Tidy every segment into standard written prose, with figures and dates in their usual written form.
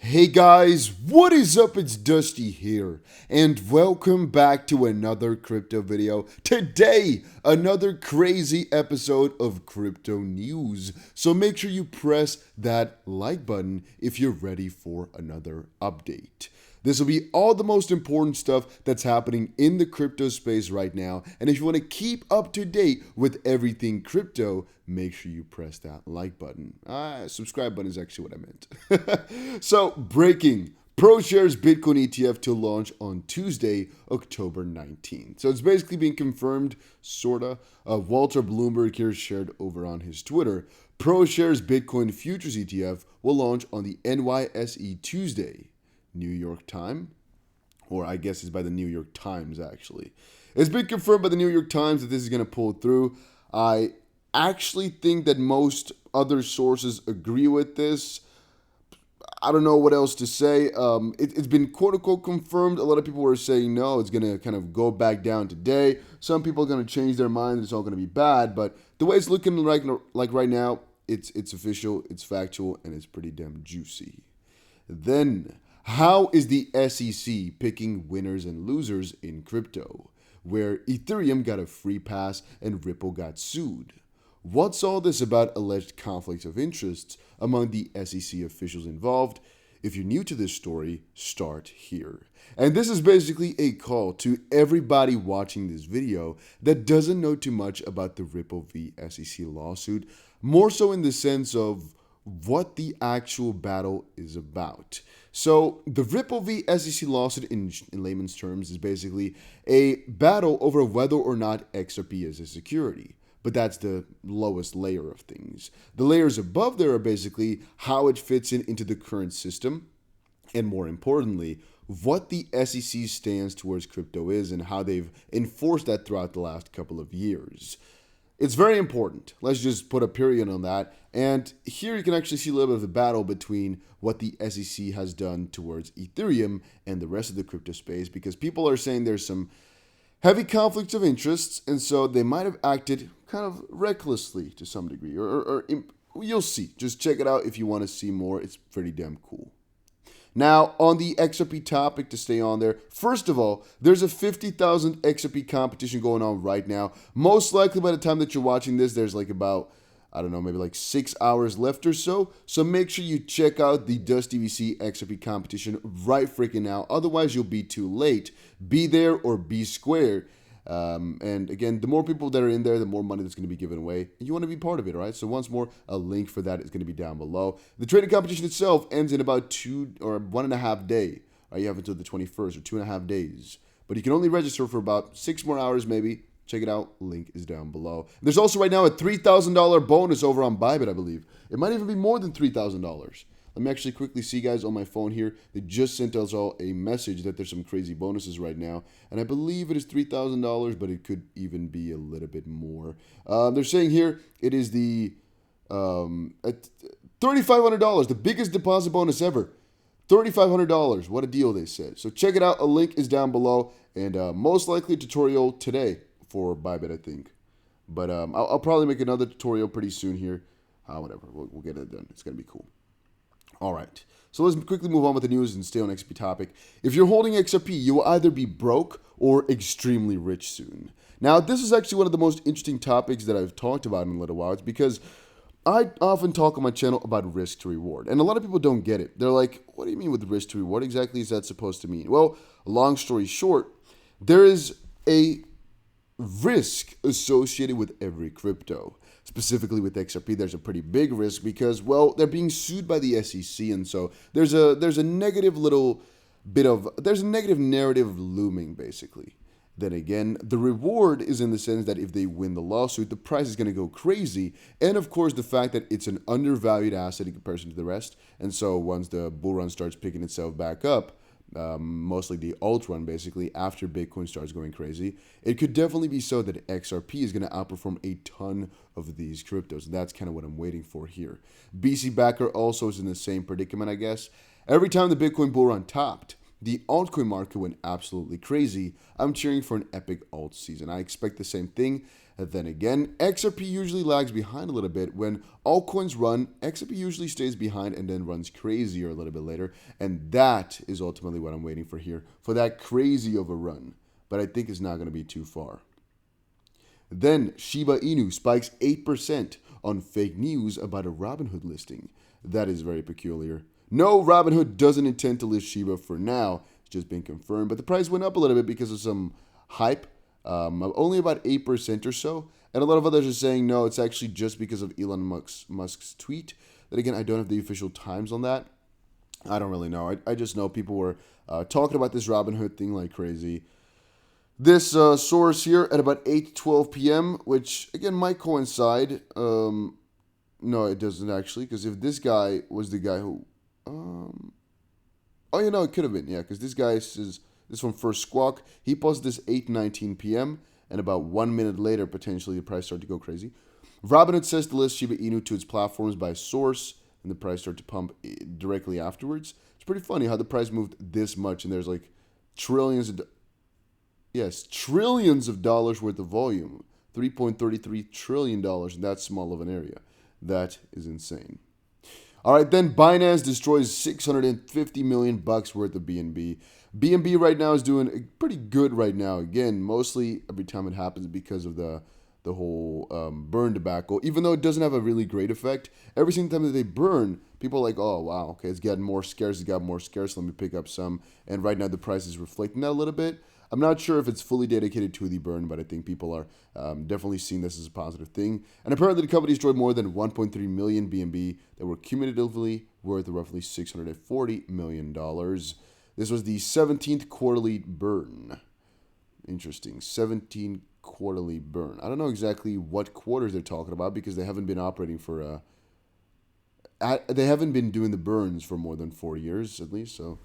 Hey guys, what is up? It's Dusty here, and welcome back to another crypto video. Today, another crazy episode of crypto news. So make sure you press that like button if you're ready for another update. This will be all the most important stuff that's happening in the crypto space right now. And if you want to keep up to date with everything crypto, make sure you press that like button. Subscribe button is actually what I meant. So, breaking. ProShares Bitcoin ETF to launch on Tuesday, October 19th. So it's basically being confirmed, sorta. Walter Bloomberg here shared over on his Twitter. ProShares Bitcoin Futures ETF will launch on the NYSE Tuesday. New York time, or I guess it's by the New York Times actually. It's been confirmed by the New York Times that this is going to pull through. I actually think that most other sources agree with this. I don't know what else to say. It's been quote unquote confirmed. A lot of people were saying no, it's going to kind of go back down today. Some people are going to change their mind. It's all going to be bad. But the way it's looking like right now, it's official, it's factual, and it's pretty damn juicy. Then, how is the SEC picking winners and losers in crypto, where Ethereum got a free pass and Ripple got sued? What's all this about alleged conflicts of interests among the SEC officials involved? If you're new to this story, start here. And this is basically a call to everybody watching this video that doesn't know too much about the Ripple v. SEC lawsuit, more so in the sense of what the actual battle is about. So the Ripple v. SEC lawsuit in layman's terms is basically a battle over whether or not XRP is a security. But that's the lowest layer of things. The layers above there are basically how it fits into the current system, and more importantly, what the SEC stands towards crypto is and how they've enforced that throughout the last couple of years. It's very important. Let's just put a period on that. And here you can actually see a little bit of the battle between what the SEC has done towards Ethereum and the rest of the crypto space, because people are saying there's some heavy conflicts of interests, and so they might have acted kind of recklessly to some degree. Or you'll see. Just check it out if you want to see more. It's pretty damn cool. Now, on the XRP topic, to stay on there, first of all, there's a 50,000 XRP competition going on right now. Most likely by the time that you're watching this, there's like about, I don't know, maybe like 6 hours left or so. So make sure you check out the Dusty VC XRP competition right freaking now. Otherwise, you'll be too late. Be there or be square. And again, the more people that are in there, the more money that's going to be given away. You want to be part of it, right? So once more, a link for that is going to be down below. The trading competition itself ends in about 2 or 1.5 days. Right? You have until the 21st or 2.5 days. But you can only register for about 6 more hours maybe. Check it out. Link is down below. There's also right now a $3,000 bonus over on Bybit, I believe. It might even be more than $3,000. Let me actually quickly see, guys, on my phone here. They just sent us all a message that there's some crazy bonuses right now. And I believe it is $3,000, but it could even be a little bit more. They're saying here it is the $3,500, the biggest deposit bonus ever. $3,500. What a deal, they said. So check it out. A link is down below. And most likely a tutorial today for Bybit, I think. But I'll probably make another tutorial pretty soon here. Whatever. We'll get it done. It's going to be cool. All right, so let's quickly move on with the news and stay on XRP topic. If you're holding XRP, you will either be broke or extremely rich soon. Now, this is actually one of the most interesting topics that I've talked about in a little while. It's because I often talk on my channel about risk to reward, and a lot of people don't get it. They're like, what do you mean with risk to reward? What exactly is that supposed to mean? Well, long story short, there is a risk associated with every crypto. Specifically with XRP, there's a pretty big risk because, well, they're being sued by the SEC, and so there's a negative narrative looming, basically. Then again, the reward is in the sense that if they win the lawsuit, the price is going to go crazy, and of course the fact that it's an undervalued asset in comparison to the rest, and so once the bull run starts picking itself back up, mostly the alt run basically, after Bitcoin starts going crazy, it could definitely be so that XRP is going to outperform a ton of these cryptos. And that's kind of what I'm waiting for here. BC Backer also is in the same predicament, I guess. Every time the Bitcoin bull run topped, the altcoin market went absolutely crazy. I'm cheering for an epic alt season. I expect the same thing. And then again, XRP usually lags behind a little bit. When altcoins run, XRP usually stays behind and then runs crazier a little bit later. And that is ultimately what I'm waiting for here, for that crazy of a run. But I think it's not going to be too far. Then Shiba Inu spikes 8% on fake news about a Robinhood listing. That is very peculiar. No, Robinhood doesn't intend to list Shiba for now. It's just been confirmed. But the price went up a little bit because of some hype. Only about 8% or so. And a lot of others are saying, no, it's actually just because of Elon Musk's tweet. Then again, I don't have the official times on that. I don't really know. I just know people were talking about this Robinhood thing like crazy. This source here at about 8 to 12 p.m., which, again, might coincide. No, it doesn't actually, because if this guy was the guy who... oh, you know, it could have been, yeah, because this guy says... This one First Squawk. He posted this 8:19 p.m. and about 1 minute later, potentially, the price started to go crazy. Robinhood says to list Shiba Inu to its platforms by source, and the price started to pump directly afterwards. It's pretty funny how the price moved this much, and there's like trillions of dollars worth of volume. $3.33 trillion in that small of an area. That is insane. All right, then Binance destroys $650 million worth of BNB. BNB right now is doing pretty good right now. Again, mostly every time it happens because of the whole burn debacle. Even though it doesn't have a really great effect, every single time that they burn, people are like, oh, wow, okay, it's getting more scarce. It got more scarce. Let me pick up some. And right now the price is reflecting that a little bit. I'm not sure if it's fully dedicated to the burn, but I think people are definitely seeing this as a positive thing. And apparently the company destroyed more than 1.3 million BNB that were cumulatively worth roughly $640 million. This was the 17th quarterly burn. Interesting. 17 quarterly burn. I don't know exactly what quarters they're talking about because they haven't been operating for... they haven't been doing the burns for more than 4 years, at least. So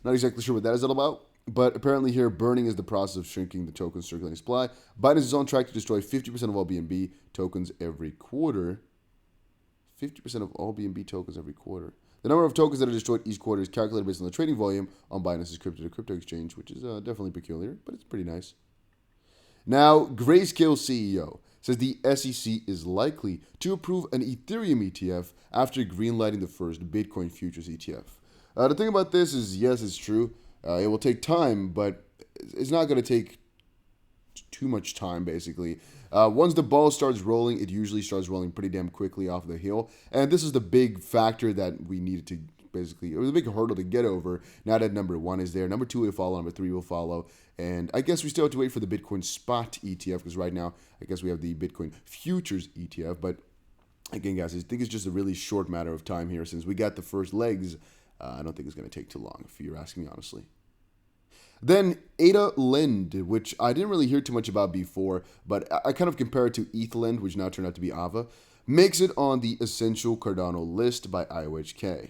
not exactly sure what that is all about. But apparently here, burning is the process of shrinking the token circulating supply. Binance is on track to destroy 50% of all BNB tokens every quarter. 50% of all BNB tokens every quarter. The number of tokens that are destroyed each quarter is calculated based on the trading volume on Binance's crypto-to-crypto exchange, which is definitely peculiar, but it's pretty nice. Now, Grayscale CEO says the SEC is likely to approve an Ethereum ETF after greenlighting the first Bitcoin futures ETF. The thing about this is, yes, it's true. It will take time, but it's not going to take too much time, basically. Once the ball starts rolling, it usually starts rolling pretty damn quickly off the hill. And this is the big factor that we needed to basically, it was a big hurdle to get over. Now that number 1 is there, number 2 will follow, number 3 will follow. And I guess we still have to wait for the Bitcoin spot ETF, because right now, I guess we have the Bitcoin futures ETF. But again, guys, I think it's just a really short matter of time here. Since we got the first legs, I don't think it's going to take too long, if you're asking me honestly. Then ADA Lend, which I didn't really hear too much about before, but I kind of compare it to ETHLend, which now turned out to be AVA, makes it on the Essential Cardano list by IOHK.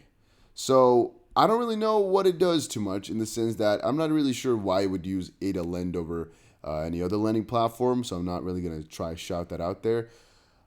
So I don't really know what it does too much, in the sense that I'm not really sure why it would use ADA Lend over any other lending platform, so I'm not really going to try to shout that out there.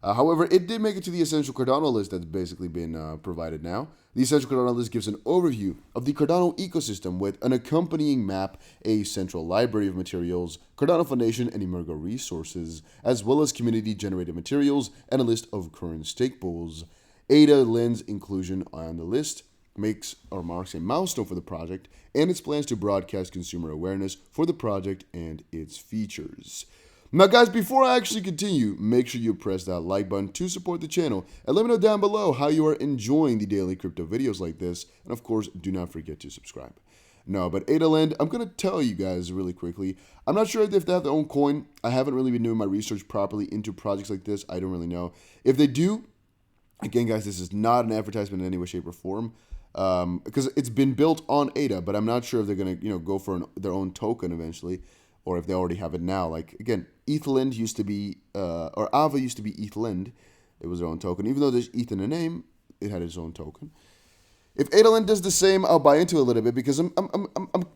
However, it did make it to the Essential Cardano list that's basically been provided now. The Essential Cardano list gives an overview of the Cardano ecosystem with an accompanying map, a central library of materials, Cardano Foundation and Emergo resources, as well as community-generated materials and a list of current stake pools. ADA Lend's inclusion on the list marks a milestone for the project and its plans to broadcast consumer awareness for the project and its features. Now, guys, before I actually continue, make sure you press that like button to support the channel, and let me know down below how you are enjoying the daily crypto videos like this, and of course, do not forget to subscribe. No, but ADA Lend, I'm going to tell you guys really quickly, I'm not sure if they have their own coin. I haven't really been doing my research properly into projects like this. I don't really know. If they do, again, guys, this is not an advertisement in any way, shape, or form, because it's been built on ADA, but I'm not sure if they're going to, go for their own token eventually, or if they already have it now. Like, again, ETHLend used to be, or AVA used to be ETHLend. It was their own token. Even though there's ETH in the name, it had its own token. If ADA Lend does the same, I'll buy into it a little bit, because I'm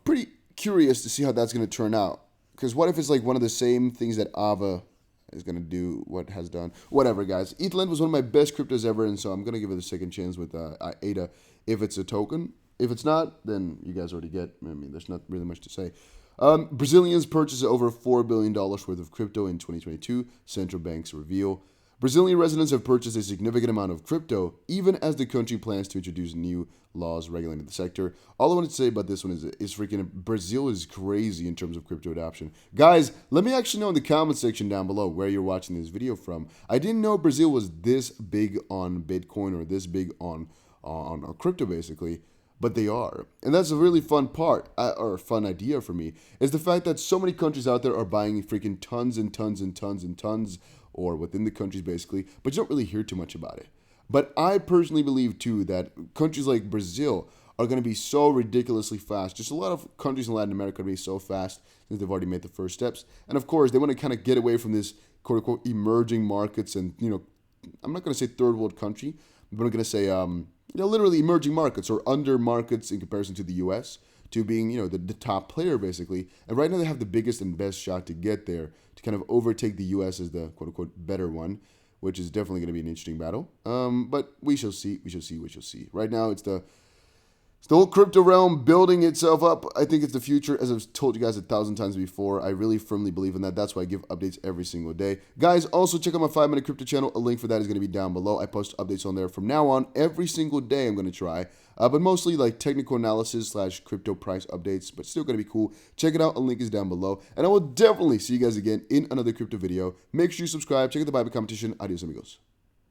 pretty curious to see how that's going to turn out. Because what if it's like one of the same things that AVA is going to do, what has done? Whatever, guys. ETHLend was one of my best cryptos ever, and so I'm going to give it a second chance with ADA if it's a token. If it's not, then you guys already get, I mean, there's not really much to say. Brazilians purchased over $4 billion worth of crypto in 2022, central banks reveal. Brazilian residents have purchased a significant amount of crypto, even as the country plans to introduce new laws regulating the sector. All I wanted to say about this one is freaking Brazil is crazy in terms of crypto adoption. Guys, let me actually know in the comment section down below where you're watching this video from. I didn't know Brazil was this big on Bitcoin or this big on crypto, basically. But they are. And that's a really fun part, or fun idea for me, is the fact that so many countries out there are buying freaking tons and tons and tons and tons, or within the countries basically, but you don't really hear too much about it. But I personally believe too that countries like Brazil are going to be so ridiculously fast. Just a lot of countries in Latin America are going to be so fast since they've already made the first steps. And of course, they want to kind of get away from this quote unquote emerging markets and, I'm not going to say third world country, but I'm going to say, literally emerging markets or under markets in comparison to the U.S. to being, the top player basically. And right now they have the biggest and best shot to get there, to kind of overtake the U.S. as the quote unquote better one, which is definitely going to be an interesting battle. But we shall see. We shall see. Right now it's the whole crypto realm building itself up. I think it's the future. As I've told you guys 1,000 times before, I really firmly believe in that. That's why I give updates every single day. Guys, also check out my 5-minute crypto channel. A link for that is going to be down below. I post updates on there from now on. Every single day I'm going to try. But mostly like technical analysis / crypto price updates. But still going to be cool. Check it out. A link is down below. And I will definitely see you guys again in another crypto video. Make sure you subscribe. Check out the Bible competition. Adios, amigos.